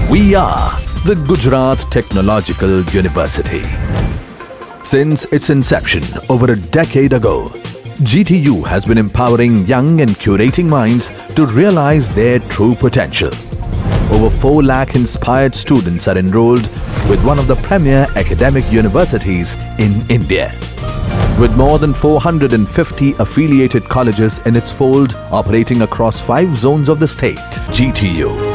We are the Gujarat Technological University. Since its inception over a decade ago, GTU has been empowering young and curating minds to realize their true potential. Over 4 lakh inspired students are enrolled with one of the premier academic universities in India. With more than 450 affiliated colleges in its fold operating across 5 zones of the state, GTU,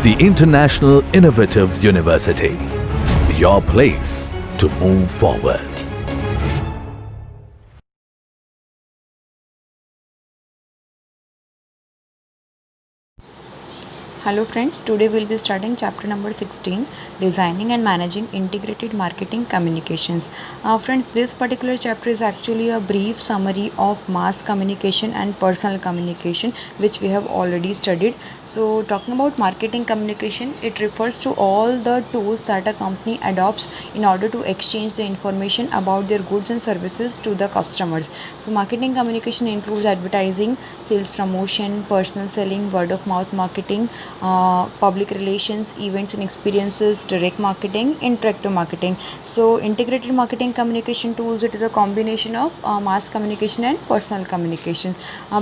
the International Innovative University, your place to move forward. Hello friends, today we'll be starting chapter number 16, designing and managing integrated marketing communications. Friends, this particular chapter is actually a brief summary of mass communication and personal communication, which we have already studied. So talking about marketing communication, it refers to all the tools that a company adopts in order to exchange the information about their goods and services to the customers. So marketing communication includes advertising, sales promotion, personal selling, word of mouth marketing, public relations, events and experiences, direct marketing, interactive marketing. So integrated marketing communication tools, it is a combination of mass communication and personal communication.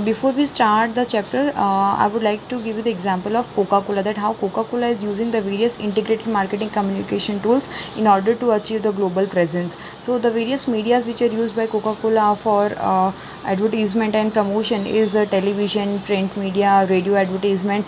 Before we start the chapter, I would like to give you the example of Coca-Cola, that how Coca-Cola is using the various integrated marketing communication tools in order to achieve the global presence. So the various medias which are used by Coca-Cola for advertisement and promotion is television, print media, radio advertisement,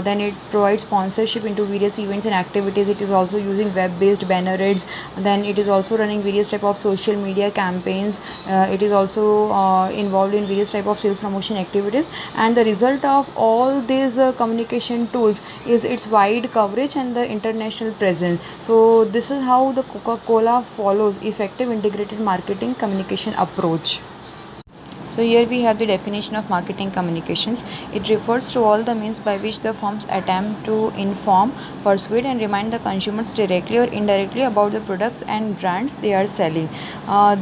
then it provides sponsorship into various events and activities. It is also using web-based banner ads, then it is also running various type of social media campaigns. It is also involved in various type of sales promotion activities, and the result of all these communication tools is its wide coverage and the international presence. So this is how the Coca-Cola follows effective integrated marketing communication approach. So here we have the definition of marketing communications. It refers to all the means by which the firms attempt to inform, persuade and remind the consumers directly or indirectly about the products and brands they are selling.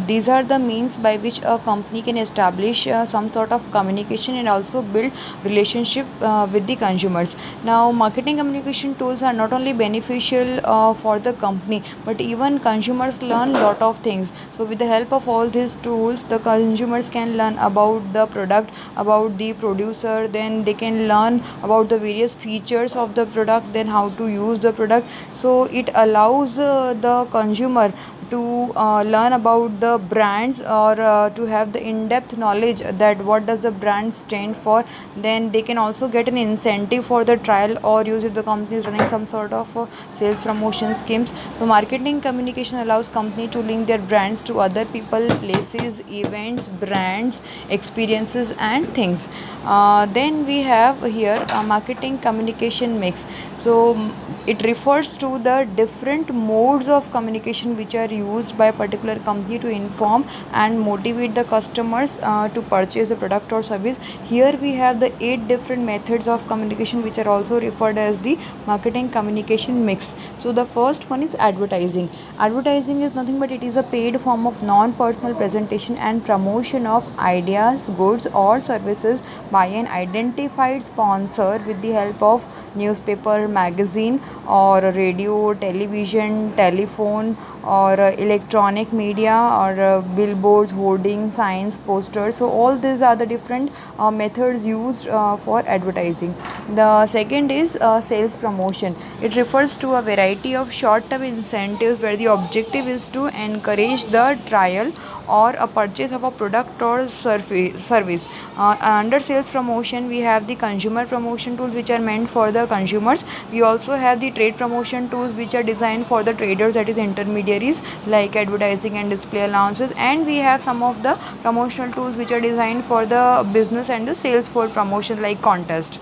These are the means by which a company can establish some sort of communication and also build relationship with the consumers. Now marketing communication tools are not only beneficial for the company, but even consumers learn lot of things. So with the help of all these tools, the consumers can learn about the product, about the producer, then they can learn about the various features of the product, then how to use the product. So it allows the consumer to learn about the brands, or to have the in-depth knowledge that what does the brand stand for. Then they can also get an incentive for the trial or use if the company is running some sort of sales promotion schemes. So marketing communication allows company to link their brands to other people, places, events, brands, experiences and things. Then we have here a marketing communication mix. So it refers to the different modes of communication which are used by a particular company to inform and motivate the customers to purchase a product or service. Here we have the 8 different methods of communication which are also referred as the marketing communication mix. So the first one is advertising. Advertising is nothing but it is a paid form of non-personal presentation and promotion of ideas, goods or services by an identified sponsor with the help of newspaper, magazine or radio, television, telephone or electronic media or billboards, hoarding, signs, posters. So all these are the different methods used for advertising. The second is sales promotion. It refers to a variety of short-term incentives where the objective is to encourage the trial or a purchase of a product or service. Under sales promotion, we have the consumer promotion tools which are meant for the consumers. We also have the trade promotion tools which are designed for the traders, that is intermediaries, like advertising and display allowances. And we have some of the promotional tools which are designed for the business and the sales for promotion, like contest.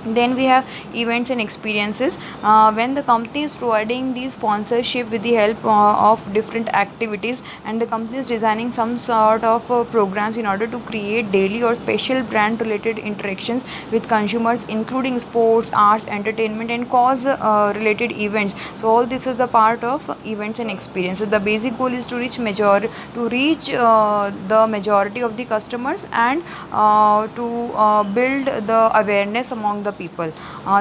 Then we have events and experiences. When the company is providing the sponsorship with the help of different activities, and the company is designing some sort of programs in order to create daily or special brand related interactions with consumers, including sports, arts, entertainment and cause related events. So all this is a part of events and experiences. The basic goal is to reach the majority of the customers and to build the awareness among the people.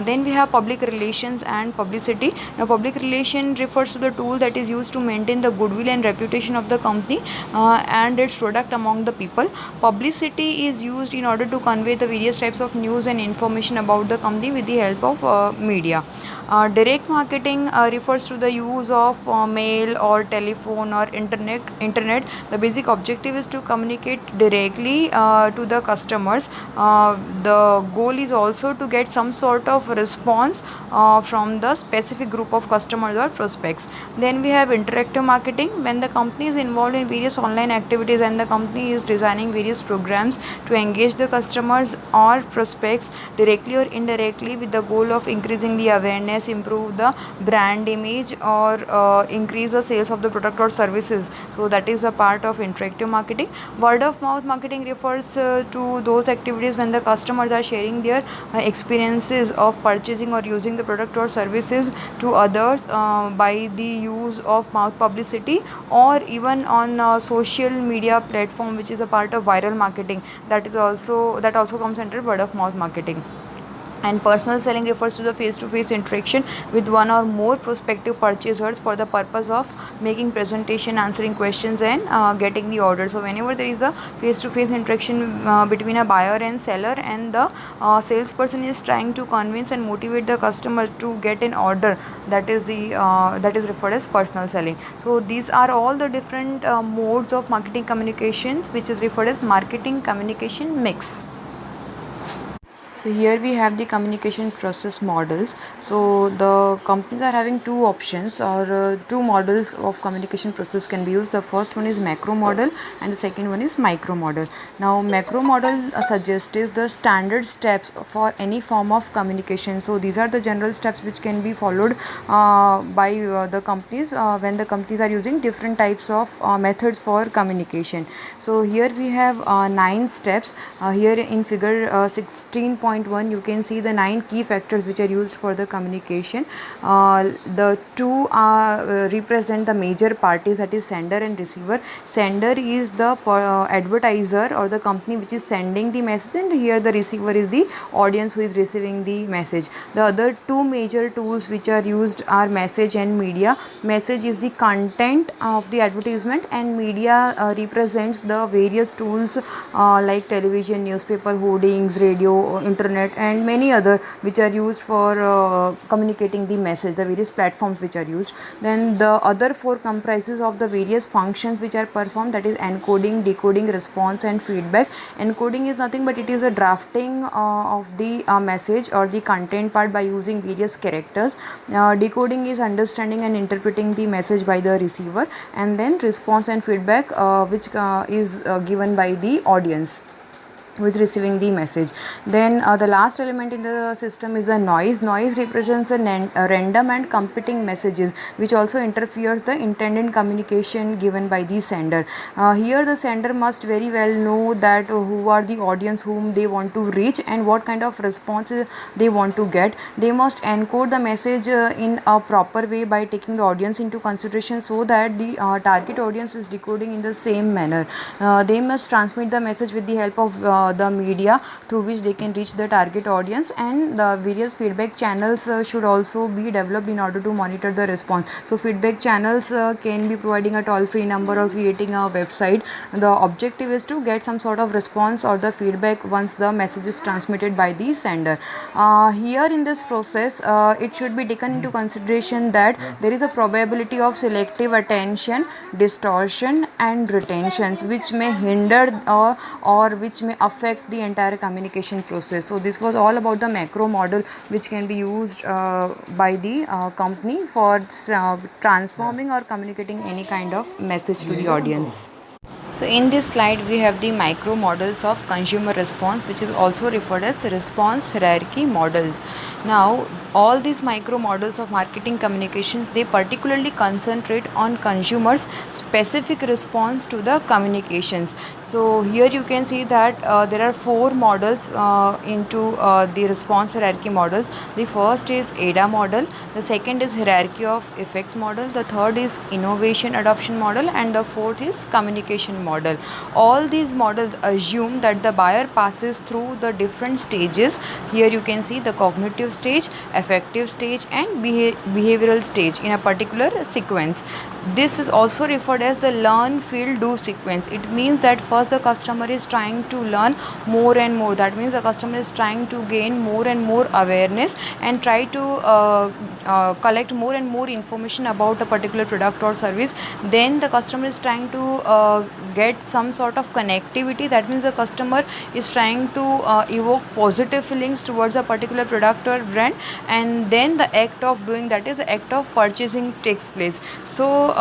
Then we have public relations and publicity. Now public relation refers to the tool that is used to maintain the goodwill and reputation of the company and its product among the people. Publicity is used in order to convey the various types of news and information about the company with the help of media. Direct marketing refers to the use of mail or telephone or internet. The basic objective is to communicate directly to the customers. The goal is also to get some sort of response from the specific group of customers or prospects. Then we have interactive marketing. When the company is involved in various online activities and the company is designing various programs to engage the customers or prospects directly or indirectly with the goal of increasing the awareness, improve the brand image, or increase the sales of the product or services. So that is a part of interactive marketing. Word of mouth marketing refers to those activities when the customers are sharing their experiences of purchasing or using the product or services to others by the use of mouth publicity, or even on social media platform, which is a part of viral marketing. That also comes under word of mouth marketing. And personal selling refers to the face-to-face interaction with one or more prospective purchasers for the purpose of making presentation, answering questions, and getting the order. So whenever there is a face-to-face interaction between a buyer and seller, and the salesperson is trying to convince and motivate the customer to get an order, that is referred as personal selling. So these are all the different modes of marketing communications, which is referred as marketing communication mix. So here we have the communication process models. So the companies are having two options, or two models of communication process can be used. The first one is macro model and the second one is micro model. Now macro model suggests the standard steps for any form of communication. So these are the general steps which can be followed by the companies when the companies are using different types of methods for communication. So here we have 9 steps. Here in figure 16.1 you can see the 9 key factors which are used for the communication. The two represent the major parties, that is sender and receiver. Sender is the advertiser or the company which is sending the message, and here the receiver is the audience who is receiving the message. The other two major tools which are used are message and media. Message is the content of the advertisement, and media represents the various tools like television, newspaper, hoardings, radio, internet, and many other which are used for communicating the message, the various platforms which are used. Then the other 4 comprises of the various functions which are performed, that is encoding, decoding, response, and feedback. Encoding is nothing but it is a drafting of the message or the content part by using various characters. Decoding is understanding and interpreting the message by the receiver, and then response and feedback which is given by the audience who is receiving the message. Then the last element in the system is the noise. Noise represents a random and competing messages which also interferes the intended communication given by the sender. Here the sender must very well know that who are the audience whom they want to reach and what kind of response they want to get. They must encode the message in a proper way by taking the audience into consideration, so that the target audience is decoding in the same manner. They must transmit the message with the help of the media through which they can reach the target audience, and the various feedback channels should also be developed in order to monitor the response. So feedback channels can be providing a toll-free number or creating a website. The objective is to get some sort of response or the feedback once the message is transmitted by the sender. Here in this process it should be taken into consideration that there is a probability of selective attention, distortion, and retentions which may hinder or which may affect the entire communication process. So this was all about the macro model which can be used by the company for transforming or communicating any kind of message to the audience. So in this slide we have the micro models of consumer response, which is also referred as response hierarchy models. Now all these micro models of marketing communications, they particularly concentrate on consumers' specific response to the communications. So here you can see that there are 4 models into the response hierarchy models. The first is ADA model, the second is hierarchy of effects model, the third is innovation adoption model, and the fourth is communication model. model. All these models assume that the buyer passes through the different stages. Here you can see the cognitive stage, affective stage, and behavioral stage in a particular sequence. This is also referred as the learn, feel, do sequence. It means that first the customer is trying to learn more and more. That means the customer is trying to gain more and more awareness and try to collect more and more information about a particular product or service. Then the customer is trying to get some sort of connectivity. That means the customer is trying to evoke positive feelings towards a particular product or brand, and then the act of doing, that is the act of purchasing, takes place. So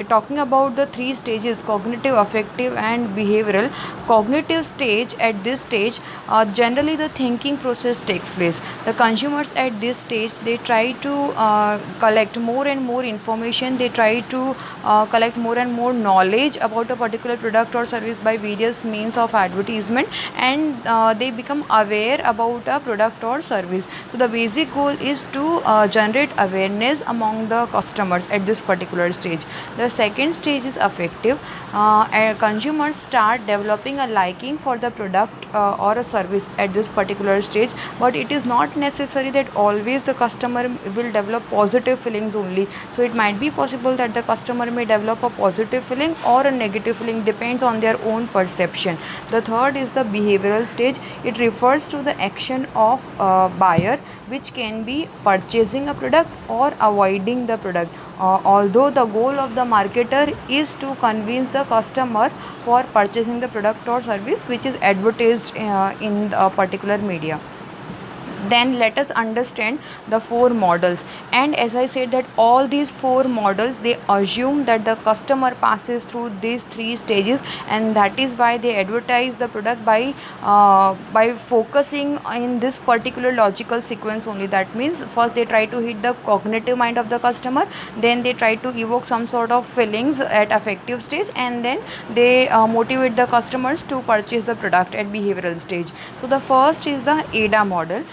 talking about the three stages, cognitive, affective, and behavioral. Cognitive stage, at this stage generally the thinking process takes place. The consumers at this stage, they try to collect more and more information. They try to collect more and more knowledge about a particular product or service by various means of advertisement, and they become aware about a product or service. So the basic goal is to generate awareness among the customers at this particular stage. The second stage is affective. Consumers start developing a liking for the product or a service at this particular stage, but it is not necessary that always the customer will develop positive feelings only. So it might be possible that the customer may develop a positive feeling or a negative feeling, depends on their own perception. The third is the behavioral stage. It refers to the action of buyer, which can be purchasing a product or avoiding the product. Although the goal of the marketer is to convince the customer for purchasing the product or service which is advertised in a particular media. Then let us understand the four models, and as I said that all these four models, they assume that the customer passes through these three stages, and that is why they advertise the product by focusing in this particular logical sequence only. That means first they try to hit the cognitive mind of the customer, then they try to evoke some sort of feelings at affective stage, and then they motivate the customers to purchase the product at behavioral stage. So the first is the ADA model.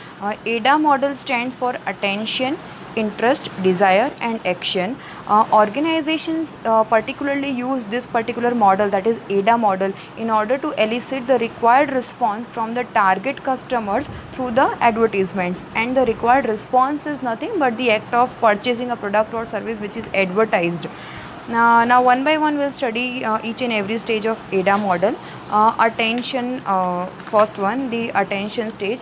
ADA model stands for attention, interest, desire, and action. Organizations particularly use this particular model, that is ADA model, in order to elicit the required response from the target customers through the advertisements. And the required response is nothing but the act of purchasing a product or service which is advertised. Now one by one we'll study each and every stage of ADA model. Attention, first one, the attention stage.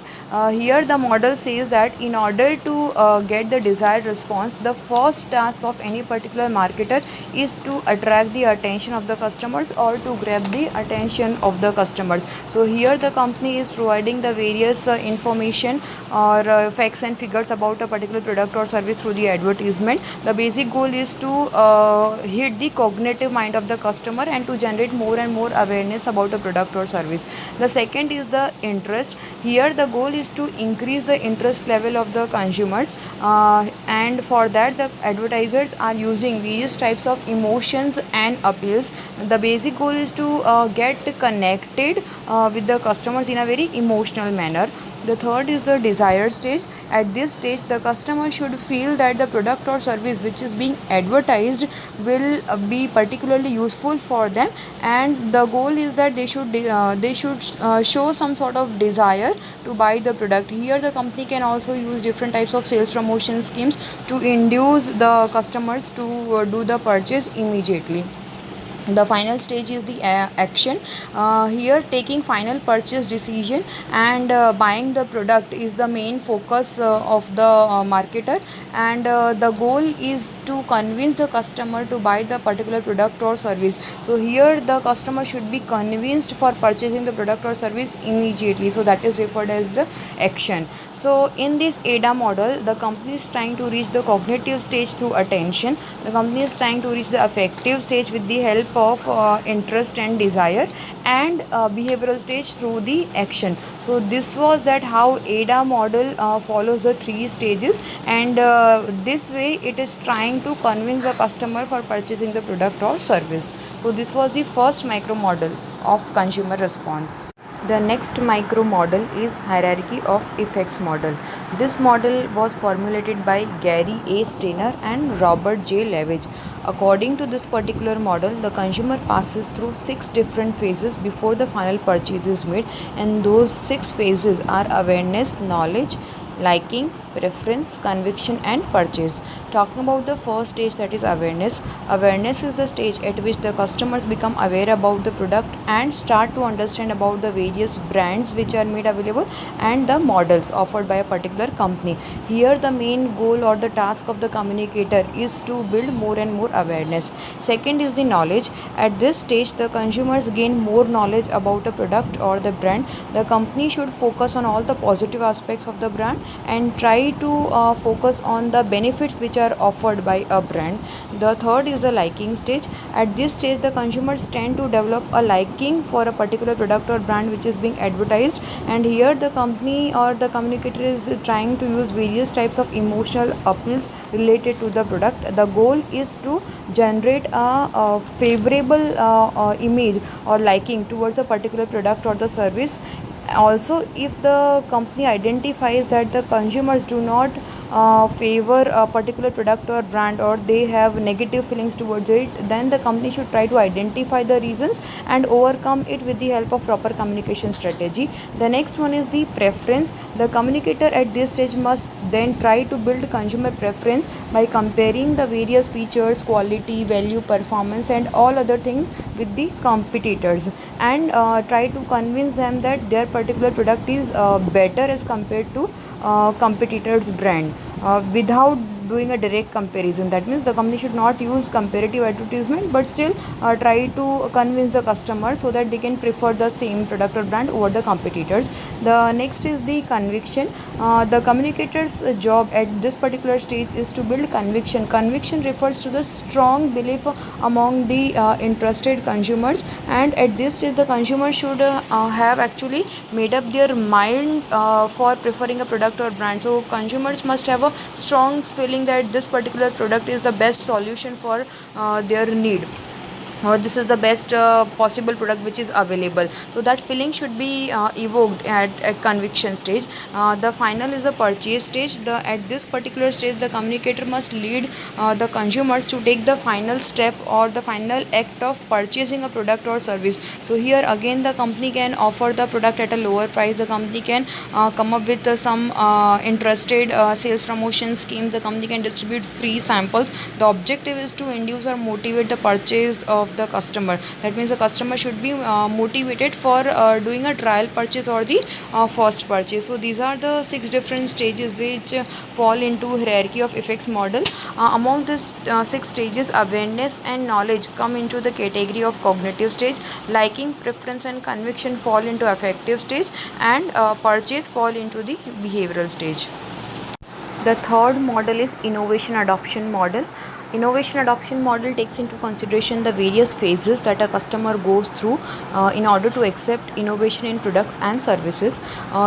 Here the model says that in order to get the desired response, the first task of any particular marketer is to attract the attention of the customers or to grab the attention of the customers. So here the company is providing the various information or facts and figures about a particular product or service through the advertisement. The basic goal is to hit the cognitive mind of the customer and to generate more and more awareness about a product or service. The second is the interest. Here the goal is to increase the interest level of the consumers, and for that the advertisers are using various types of emotions and appeals. The basic goal is to get connected with the customers in a very emotional manner. The third is the desired stage. At this stage the customer should feel that the product or service which is being advertised will be particularly useful for them, and the goal is that they should show some sort of desire to buy the product. Here the company can also use different types of sales promotion schemes to induce the customers to do the purchase immediately. The final stage is the action. Here taking final purchase decision and buying the product is the main focus of the marketer, and the goal is to convince the customer to buy the particular product or service. So here the customer should be convinced for purchasing the product or service immediately, so that is referred as the action. So in this ADA model, the company is trying to reach the cognitive stage through attention, the company is trying to reach the affective stage with the help of interest and desire, and behavioral stage through the action. So this was that how ADA model follows the three stages, and this way it is trying to convince the customer for purchasing the product or service. So this was the first micro model of consumer response. The next micro model is hierarchy of effects model. This model was formulated by Gary A. Steiner and Robert J. Levitch. According to this particular model, the consumer passes through 6 different phases before the final purchase is made, and those 6 phases are awareness, knowledge, liking, preference, conviction, and purchase. Talking about the first stage, that is awareness. Awareness is the stage at which the customers become aware about the product and start to understand about the various brands which are made available and the models offered by a particular company. Here the main goal or the task of the communicator is to build more and more awareness. Second is the knowledge. At this stage the consumers gain more knowledge about a product or the brand. The company should focus on all the positive aspects of the brand and try to focus on the benefits which are offered by a brand. The third is the liking stage. At this stage the consumers tend to develop a liking for a particular product or brand which is being advertised, and here the company or the communicator is trying to use various types of emotional appeals related to the product. The goal is to generate a favorable image or liking towards a particular product or the service. Also, if the company identifies that the consumers do not favor a particular product or brand, or they have negative feelings towards it, then the company should try to identify the reasons and overcome it with the help of proper communication strategy. The next one is the preference. The communicator at this stage must then try to build consumer preference by comparing the various features, quality, value, performance, and all other things with the competitors, and try to convince them that their particular product is better as compared to competitors brand, without doing a direct comparison. That means the company should not use comparative advertisement, but still try to convince the customer so that they can prefer the same product or brand over the competitors. The next is the conviction. The communicator's job at this particular stage is to build conviction. Conviction refers to the strong belief among the interested consumers, and at this stage the consumer should have actually made up their mind for preferring a product or brand. So consumers must have a strong feeling that this particular product is the best solution for their need, or this is the best possible product which is available. So that feeling should be evoked at conviction stage. The final is the purchase stage. At this particular stage the communicator must lead the consumers to take the final step or the final act of purchasing a product or service. So here again the company can offer the product at a lower price. The company can come up with some interested sales promotion scheme. The company can distribute free samples. The objective is to induce or motivate the purchase of the customer. That means the customer should be motivated for doing a trial purchase or the first purchase. So these are the 6 different stages which fall into hierarchy of effects model. Among these 6 stages, awareness and knowledge come into the category of cognitive stage. Liking, preference, and conviction fall into affective stage, and purchase fall into the behavioral stage. The third model is innovation adoption model. Innovation adoption model takes into consideration the various phases that a customer goes through in order to accept innovation in products and services.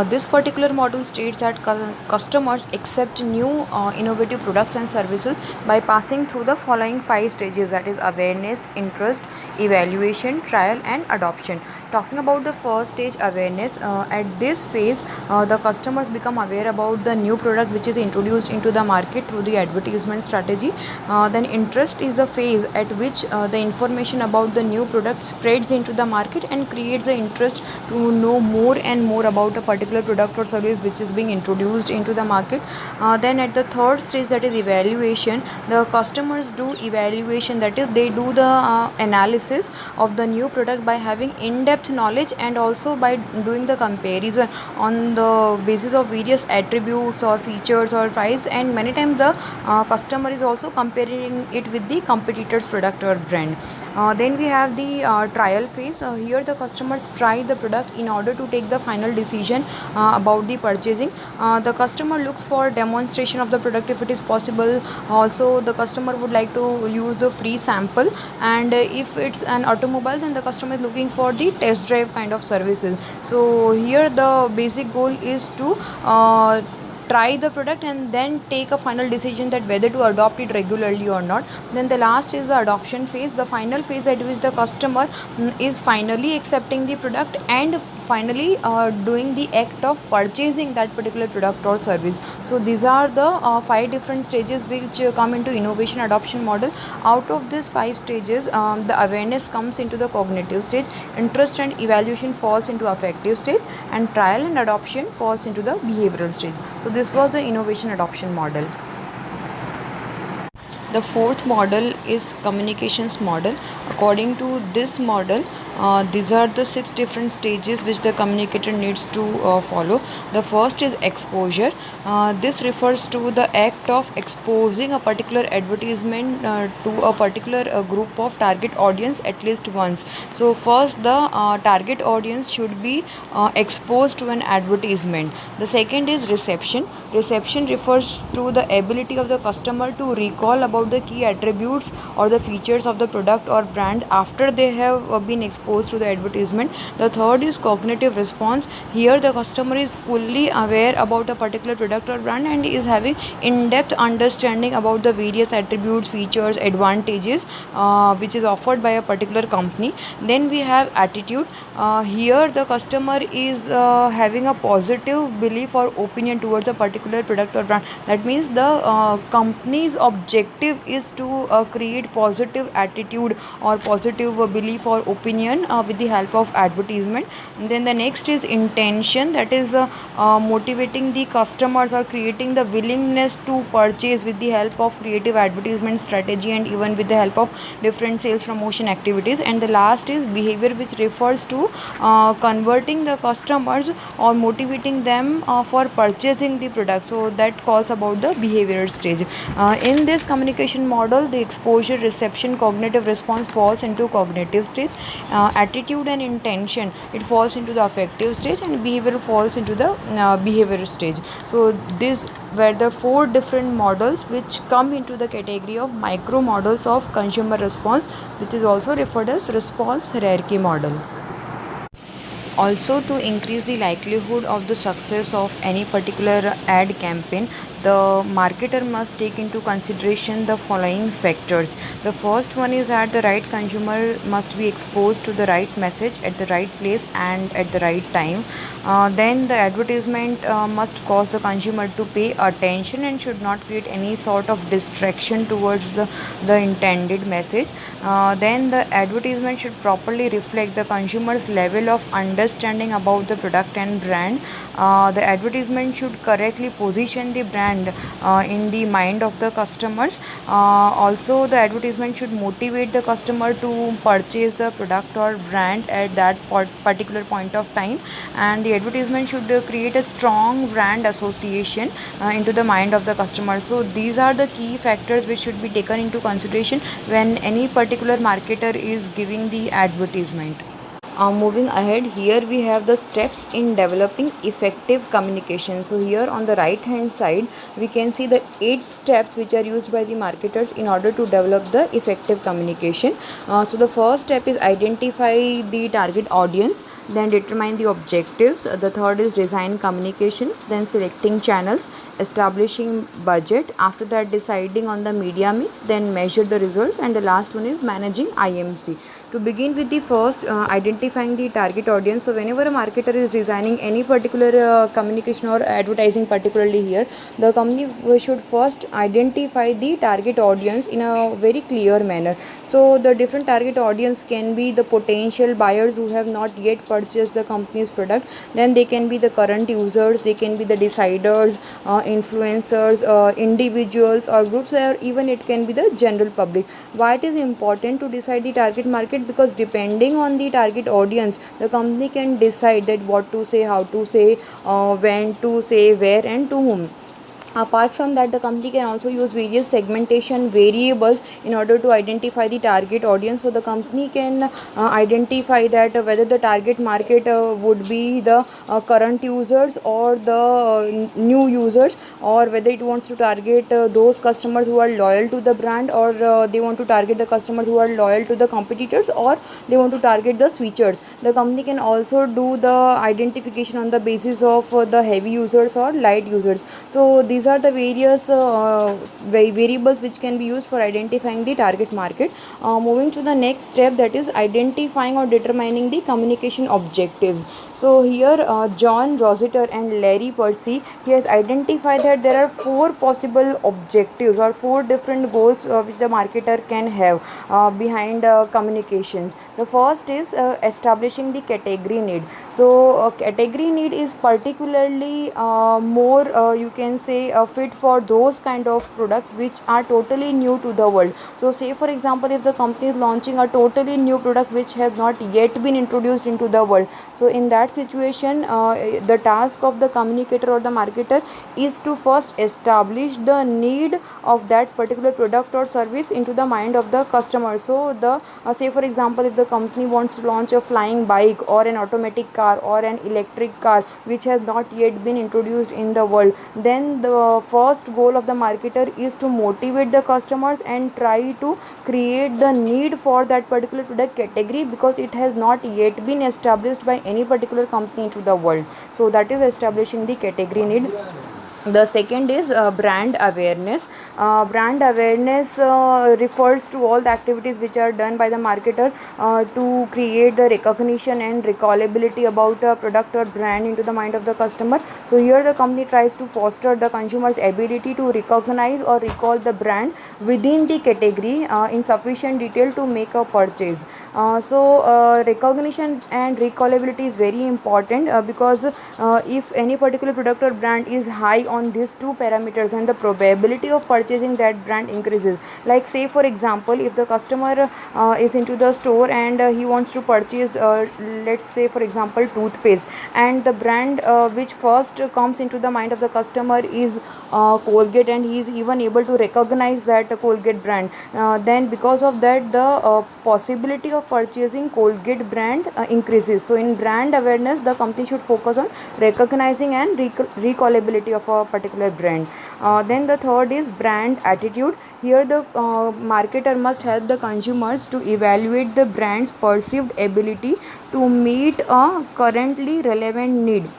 This particular model states that customers accept new innovative products and services by passing through the following 5 stages, that is awareness, interest, evaluation, trial, and adoption. Talking about the first stage, awareness, at this phase the customers become aware about the new product which is introduced into the market through the advertisement strategy. Then interest is the phase at which the information about the new product spreads into the market and creates the interest to know more and more about a particular product or service which is being introduced into the market. Then at the third stage, that is evaluation, the customers do evaluation, that is they do the analysis of the new product by having in-depth knowledge and also by doing the comparison on the basis of various attributes or features or price, and many times the customer is also comparing it with the competitor's product or brand. Then we have the trial phase. Here the customers try the product in order to take the final decision about the purchasing. The customer looks for demonstration of the product if it is possible. Also the customer would like to use the free sample, and if it's an automobile then the customer is looking for the test drive kind of services. So here the basic goal is to try the product and then take a final decision that whether to adopt it regularly or not. Then the last is the adoption phase, the final phase at which the customer is finally accepting the product and finally doing the act of purchasing that particular product or service. So these are the 5 different stages which come into innovation adoption model. Out of these 5 stages, the awareness comes into the cognitive stage, interest and evaluation falls into affective stage, and trial and adoption falls into the behavioral stage. So this was the innovation adoption model. The fourth model is communications model. According to this model, these are the 6 different stages which the communicator needs to follow. The first is exposure. This refers to the act of exposing a particular advertisement to a particular group of target audience at least once. So first the target audience should be exposed to an advertisement. The second is reception. Reception refers to the ability of the customer to recall about the key attributes or the features of the product or brand after they have been exposed to the advertisement. The third is cognitive response. Here the customer is fully aware about a particular product or brand and is having in-depth understanding about the various attributes, features, advantages which is offered by a particular company. Then we have attitude. Here the customer is having a positive belief or opinion towards a particular product or brand. That means the company's objective is to create positive attitude or positive belief or opinion with the help of advertisement. And then the next is intention, that is motivating the customers or creating the willingness to purchase with the help of creative advertisement strategy and even with the help of different sales promotion activities. And the last is behavior, which refers to converting the customers or motivating them for purchasing the product. So that calls about the behavior stage. In this communication model, the exposure, reception, cognitive response falls into cognitive stage. Attitude and intention, it falls into the affective stage, and behavior falls into the behavior stage. So these were the 4 different models which come into the category of micro models of consumer response, which is also referred as response hierarchy model. Also, to increase the likelihood of the success of any particular ad campaign, the marketer must take into consideration the following factors. The first one is that the right consumer must be exposed to the right message at the right place and at the right time. Then the advertisement must cause the consumer to pay attention and should not create any sort of distraction towards the intended message. Then the advertisement should properly reflect the consumer's level of understanding about the product and brand. The advertisement should correctly position the brand in the mind of the customers. Also, the advertisement should motivate the customer to purchase the product or brand at that particular point of time, and the advertisement should create a strong brand association into the mind of the customer. So these are the key factors which should be taken into consideration when any particular marketer is giving the advertisement. Moving ahead, here we have the steps in developing effective communication. So here on the right hand side we can see the 8 steps which are used by the marketers in order to develop the effective communication. So the first step is identify the target audience, then determine the objectives. The third is design communications, then selecting channels, establishing budget, after that deciding on the media mix, then measure the results, and the last one is managing IMC. To begin with the first, identifying the target audience. So whenever a marketer is designing any particular communication or advertising, particularly here, the company should first identify the target audience in a very clear manner. So the different target audience can be the potential buyers who have not yet purchased the company's product, then they can be the current users, they can be the deciders, influencers, individuals or groups, or even it can be the general public. Why it is important to decide the target market? Because depending on the target audience, the company can decide that what to say, how to say, when to say, where and to whom. Apart from that, the company can also use various segmentation variables in order to identify the target audience. So the company can identify that whether the target market would be the current users or the new users, or whether it wants to target those customers who are loyal to the brand, or they want to target the customers who are loyal to the competitors, or they want to target the switchers. The company can also do the identification on the basis of the heavy users or light users. So these these are the various variables which can be used for identifying the target market. Moving to the next step, that is identifying or determining the communication objectives. So here John Rossiter and Larry Percy, he has identified that there are four possible objectives or four different goals which the marketer can have behind communications. The first is establishing the category need. So category need is particularly more you can say fit for those kind of products which are totally new to the world. So say for example, if the company is launching a totally new product which has not yet been introduced into the world, so in that situation the task of the communicator or the marketer is to first establish the need of that particular product or service into the mind of the customer. So the say for example, if the company wants to launch a flying bike or an automatic car or an electric car which has not yet been introduced in the world, then the first goal of the marketer is to motivate the customers and try to create the need for that particular product category, because it has not yet been established by any particular company into the world. So that is establishing the category need. The second is brand awareness. Brand awareness refers to all the activities which are done by the marketer to create the recognition and recallability about a product or brand into the mind of the customer. So here the company tries to foster the consumer's ability to recognize or recall the brand within the category in sufficient detail to make a purchase. Recognition and recallability is very important because if any particular product or brand is high on these two parameters, then the probability of purchasing that brand increases. Like say for example, if the customer is into the store and he wants to purchase let's say for example toothpaste, and the brand which first comes into the mind of the customer is Colgate, and he is even able to recognize that Colgate brand, then because of that the possibility of purchasing Colgate brand increases. So in brand awareness, the company should focus on recognizing and recallability of a particular brand. Then the third is brand attitude. Here the marketer must help the consumers to evaluate the brand's perceived ability to meet a currently relevant need.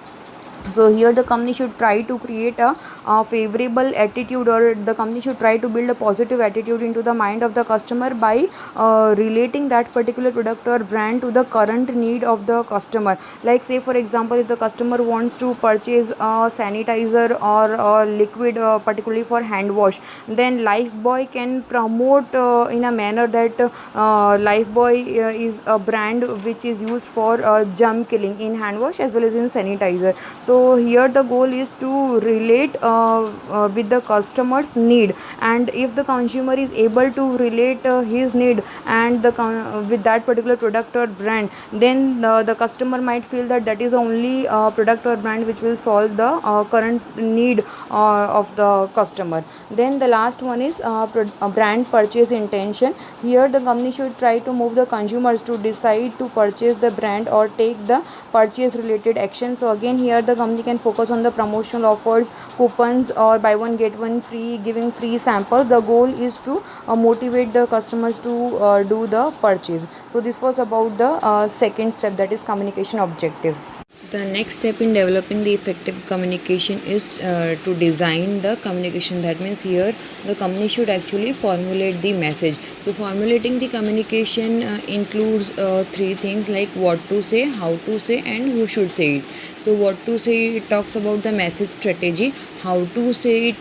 So here the company should try to create a favorable attitude, or the company should try to build a positive attitude into the mind of the customer by relating that particular product or brand to the current need of the customer. Like say for example, if the customer wants to purchase a sanitizer or a liquid particularly for hand wash, then Lifebuoy can promote in a manner that Lifebuoy is a brand which is used for germ killing in hand wash as well as in sanitizer. So here the goal is to relate with the customer's need, and if the consumer is able to relate his need and with that particular product or brand, then the customer might feel that that is the only product or brand which will solve the current need of the customer. Then the last one is brand purchase intention. Here the company should try to move the consumers to decide to purchase the brand or take the purchase related action. So again here the company can focus on the promotional offers, coupons, or buy one get one free, giving free samples. The goal is to motivate the customers to do the purchase. So this was about the second step, that is communication objective. The next step in developing the effective communication is to design the communication. That means here the company should actually formulate the message. So formulating the communication includes three things, like what to say, how to say, and who should say it. So what to say, it talks about the message strategy. How to say it,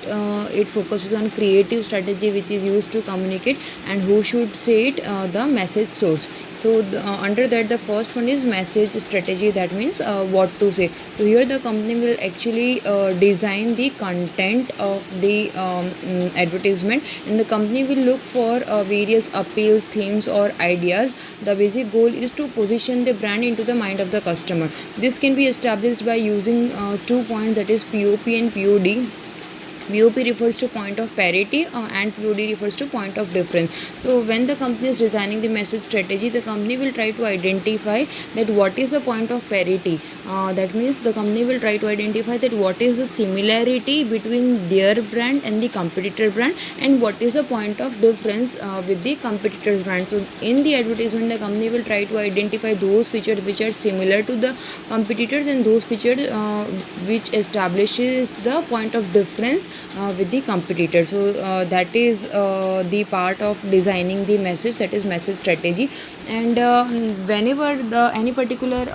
it focuses on creative strategy which is used to communicate. And who should say it, the message source. So under that, the first one is message strategy. That means what to say. So here the company will actually design the content of the advertisement, and the company will look for various appeals, themes, or ideas. The basic goal is to position the brand into the mind of the customer. This can be established by using 2 points, that is POP and POD. POP refers to point of parity and POD refers to point of difference. So when the company is designing the message strategy, the company will try to identify that what is the point of parity. That means the company will try to identify that what is the similarity between their brand and the competitor brand, and what is the point of difference with the competitor's brand. So in the advertisement, the company will try to identify those features which are similar to the competitors, and those features which establishes the point of difference with the competitor. So that is the part of designing the message, that is message strategy. And whenever the any particular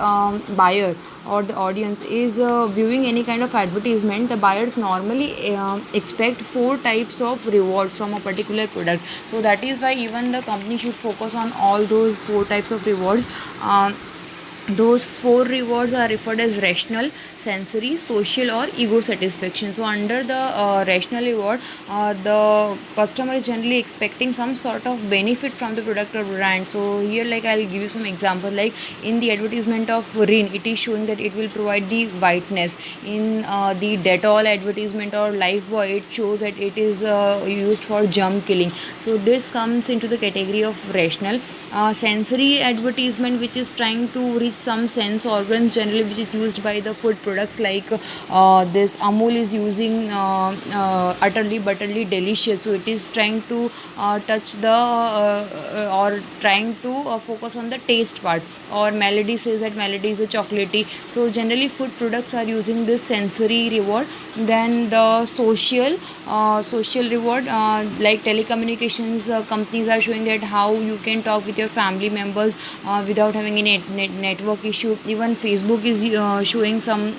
buyer or the audience is viewing any kind of advertisement, the buyers normally expect four types of rewards from a particular product. So that is why even the company should focus on all those four types of rewards. Those four rewards are referred as rational, sensory, social, or ego satisfaction. So under the rational reward, the customer is generally expecting some sort of benefit from the product or brand. So here, like, I'll give you some example. Like in the advertisement of Rin, it is showing that it will provide the whiteness. In the Dettol advertisement or Lifebuoy, it shows that it is used for germ killing. So this comes into the category of rational. Sensory advertisement, which is trying to reach some sense organs, generally which is used by the food products, like this Amul is using utterly butterly delicious. So it is trying to touch the or trying to focus on the taste part. Or Melody says that Melody is a chocolatey. So generally food products are using this sensory reward. Then the social reward, like telecommunications companies are showing that how you can talk with your family members without having any network issue. Even Facebook is showing some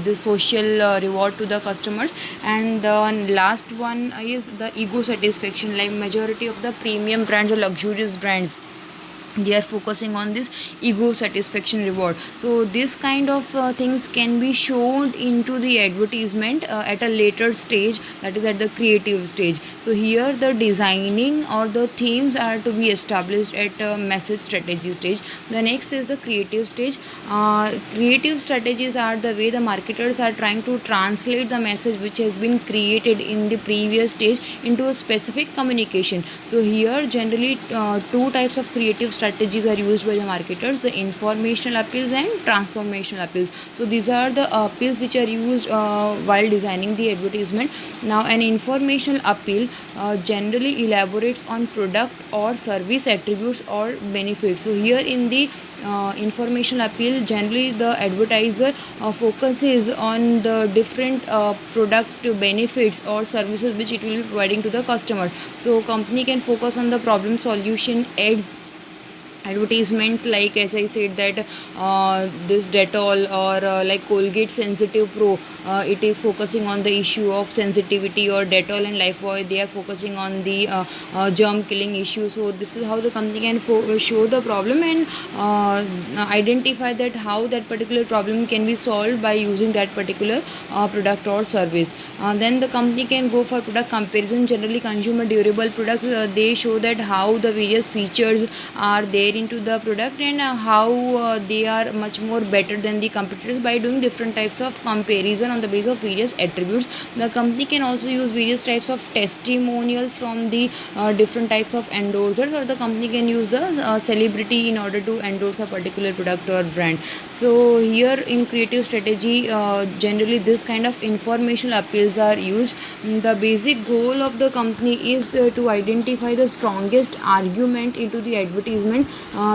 the social reward to the customers. And the last one is the ego satisfaction. Like majority of the premium brands or luxurious brands, they are focusing on this ego satisfaction reward. So this kind of things can be shown into the advertisement at a later stage, that is at the creative stage. So here the designing or the themes are to be established at a message strategy stage. The next is the creative stage. Creative strategies are the way the marketers are trying to translate the message which has been created in the previous stage into a specific communication. So here generally two types of creative strategies are used by the marketers: the informational appeals and transformational appeals. So these are the appeals which are used while designing the advertisement. Now an informational appeal generally elaborates on product or service attributes or benefits. So here in the informational appeal, generally the advertiser focuses on the different product benefits or services which it will be providing to the customer. So company can focus on the problem solution ads advertisement, like as I said that this Dettol or like Colgate Sensitive Pro, it is focusing on the issue of sensitivity. Or Dettol and Lifebuoy, they are focusing on the germ killing issue. So this is how the company can show the problem and identify that how that particular problem can be solved by using that particular product or service. Then the company can go for product comparison. Generally consumer durable products, they show that how the various features are there into the product and how they are much more better than the competitors by doing different types of comparison on the basis of various attributes. The company can also use various types of testimonials from the different types of endorsers, or the company can use the celebrity in order to endorse a particular product or brand. So here in creative strategy, generally this kind of informational appeals are used. The basic goal of the company is to identify the strongest argument into the advertisement,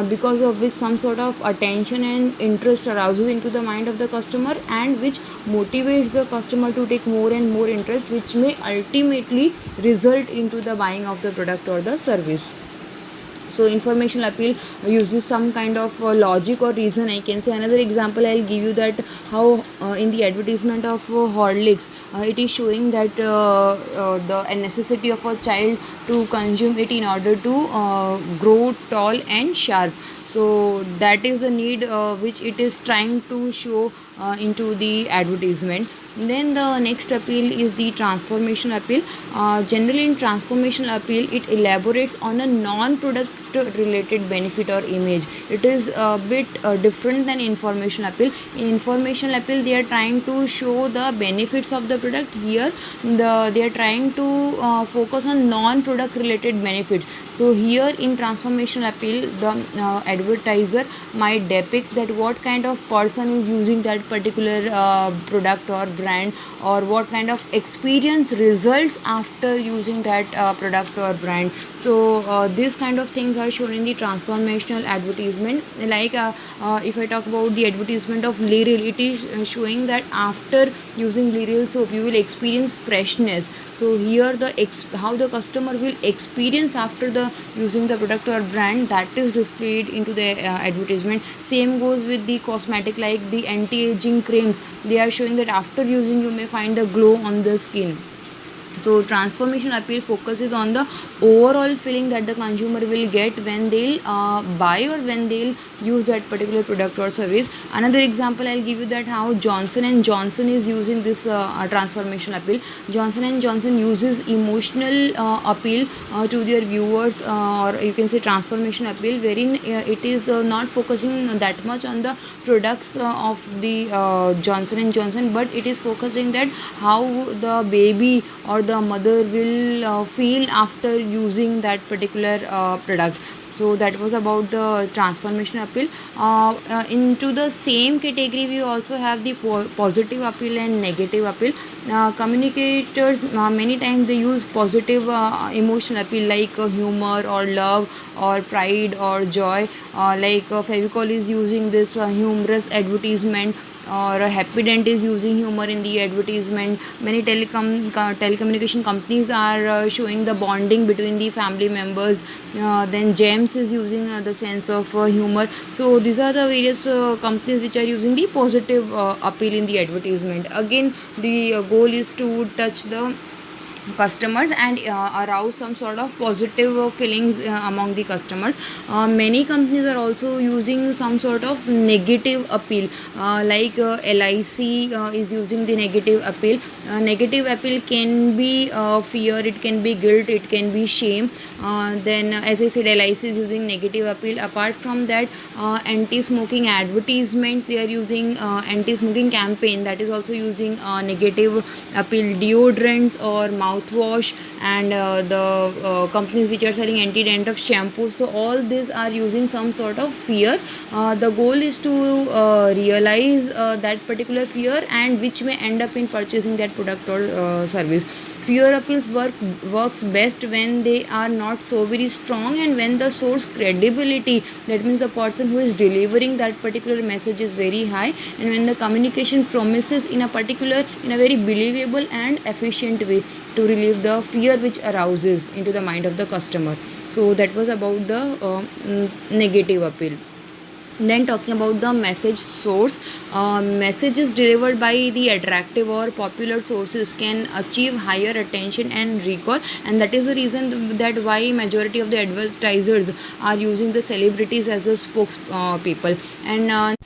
because of which some sort of attention and interest arouses into the mind of the customer, and which motivates the customer to take more and more interest, which may ultimately result into the buying of the product or the service. So informational appeal uses some kind of logic or reason, I can say. Another example I'll give you, that how in the advertisement of Horlicks, it is showing that the necessity of a child to consume it in order to grow tall and sharp. So that is the need which it is trying to show into the advertisement. Then the next appeal is the transformational appeal. Generally in transformational appeal, it elaborates on a non-product related benefit or image. It is a bit different than informational appeal. In informational appeal, they are trying to show the benefits of the product. Here they are trying to focus on non-product related benefits. So here in transformational appeal, the advertiser might depict that what kind of person is using that particular product or brand, or what kind of experience results after using that product or brand. So these kind of things are are shown in the transformational advertisement. Like if I talk about the advertisement of Liril, it is showing that after using Liril soap you will experience freshness. So here how the customer will experience after the using the product or brand, that is displayed into the advertisement. Same goes with the cosmetic, like the anti-aging creams. They are showing that after using you may find the glow on the skin. So transformation appeal focuses on the overall feeling that the consumer will get when they'll buy or when they'll use that particular product or service. Another example I'll give you, that how Johnson and Johnson is using this transformation appeal. Johnson and Johnson uses emotional appeal to their viewers, or you can say transformation appeal, wherein it is not focusing that much on the products of the Johnson and Johnson, but it is focusing that how the baby or the mother will feel after using that particular product. So that was about the transformation appeal. Into the same category we also have the positive appeal and negative appeal. Communicators many times they use positive emotional appeal, like humor or love or pride or joy. Like Fevicol is using this humorous advertisement, or Happydent is using humor in the advertisement. Many telecommunication companies are showing the bonding between the family members. Then James is using the sense of humor. So these are the various companies which are using the positive appeal in the advertisement. Again, the goal is to touch the customers and arouse some sort of positive feelings among the customers. Many companies are also using some sort of negative appeal, like LIC is using the negative appeal. Negative appeal can be fear, it can be guilt, it can be shame. Then as I said, LIC is using negative appeal. Apart from that, anti-smoking advertisements, they are using anti-smoking campaign, that is also using negative appeal. Deodorants or mouthwash, and the companies which are selling anti-dandruff shampoo, so all these are using some sort of fear. The goal is to realize that particular fear, and which may end up in purchasing that product or service. Fear appeals works best when they are not so very strong, and when the source credibility, that means the person who is delivering that particular message, is very high, and when the communication promises in a very believable and efficient way to relieve the fear which arouses into the mind of the customer. So that was about the negative appeal. Then talking about the message source, messages delivered by the attractive or popular sources can achieve higher attention and recall, and that is the reason that why majority of the advertisers are using the celebrities as the spokespeople. And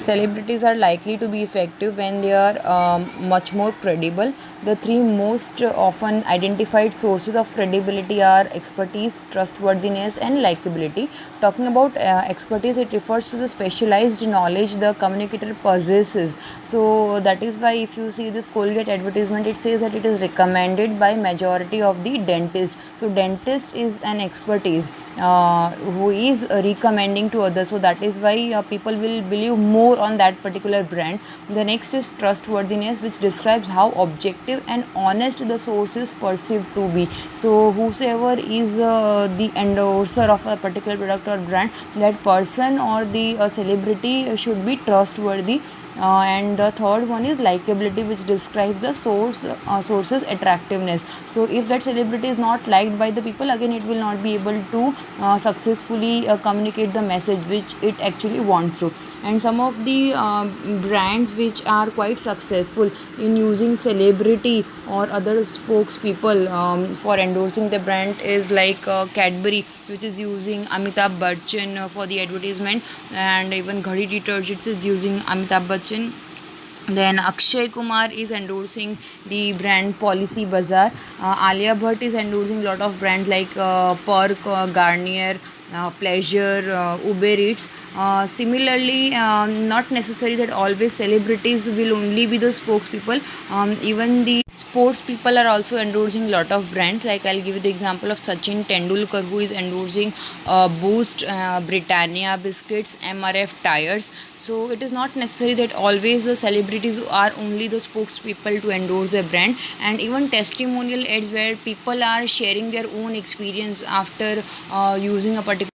celebrities are likely to be effective when they are much more credible. The three most often identified sources of credibility are expertise, trustworthiness, and likability. Talking about expertise, it refers to the specialized knowledge the communicator possesses. So that is why if you see this Colgate advertisement, it says that it is recommended by majority of the dentist. So dentist is an expertise who is recommending to others. So that is why people will believe more on that particular brand. The next is trustworthiness, which describes how objective and honest the source is perceived to be. So whosoever is the endorser of a particular product or brand, that person or the celebrity should be trustworthy. And the third one is likability, which describes the source's attractiveness. So if that celebrity is not liked by the people, again it will not be able to successfully communicate the message which it actually wants to. And some of the brands which are quite successful in using celebrity or other spokespeople for endorsing the brand is like Cadbury, which is using Amitabh Bachchan for the advertisement, and even Ghadi detergents is using Amitabh Bachchan. Then Akshay Kumar is endorsing the brand Policy Bazaar. Alia Bhatt is endorsing a lot of brands like Perk, Garnier, Pleasure, Uber Eats. Similarly, not necessary that always celebrities will only be the spokespeople. Even the Sports people are also endorsing lot of brands. Like I'll give you the example of Sachin Tendulkar, who is endorsing Boost, Britannia biscuits, MRF tires. So it is not necessary that always the celebrities are only the spokespeople to endorse their brand, and even testimonial ads where people are sharing their own experience after using a particular